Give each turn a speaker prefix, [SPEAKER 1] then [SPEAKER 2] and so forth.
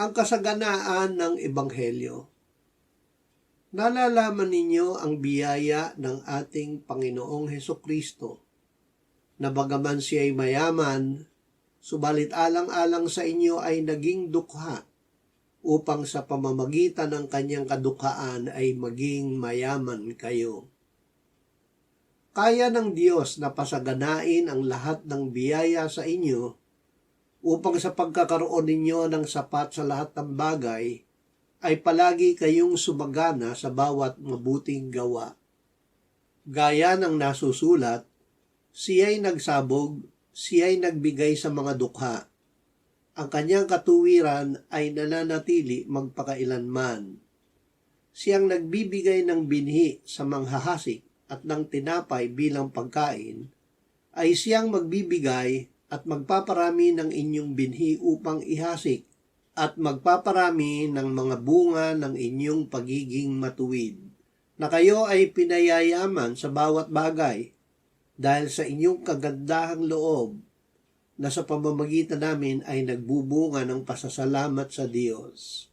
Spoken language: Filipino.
[SPEAKER 1] Ang kasaganaan ng Ebanghelyo. Nalalaman ninyo ang biyaya ng ating Panginoong Hesukristo, na bagaman siya ay mayaman, subalit alang-alang sa inyo ay naging dukha, upang sa pamamagitan ng kanyang kadukhaan ay maging mayaman kayo. Kaya ng Diyos na pasaganain ang lahat ng biyaya sa inyo, upang sa pagkakaroon ninyo ng sapat sa lahat ng bagay, ay palagi kayong sumagana sa bawat mabuting gawa. Gaya ng nasusulat, siya'y nagsabog, siya'y nagbigay sa mga dukha. Ang kanyang katuwiran ay nananatili magpakailanman. Siyang nagbibigay ng binhi sa manghahasik at ng tinapay bilang pagkain, ay siyang magbibigay at magpaparami ng inyong binhi upang ihasik, at magpaparami ng mga bunga ng inyong pagiging matuwid, na kayo ay pinayayaman sa bawat bagay, dahil sa inyong kagandahang loob, na sa pamamagitan namin ay nagbubunga ng pasasalamat sa Diyos.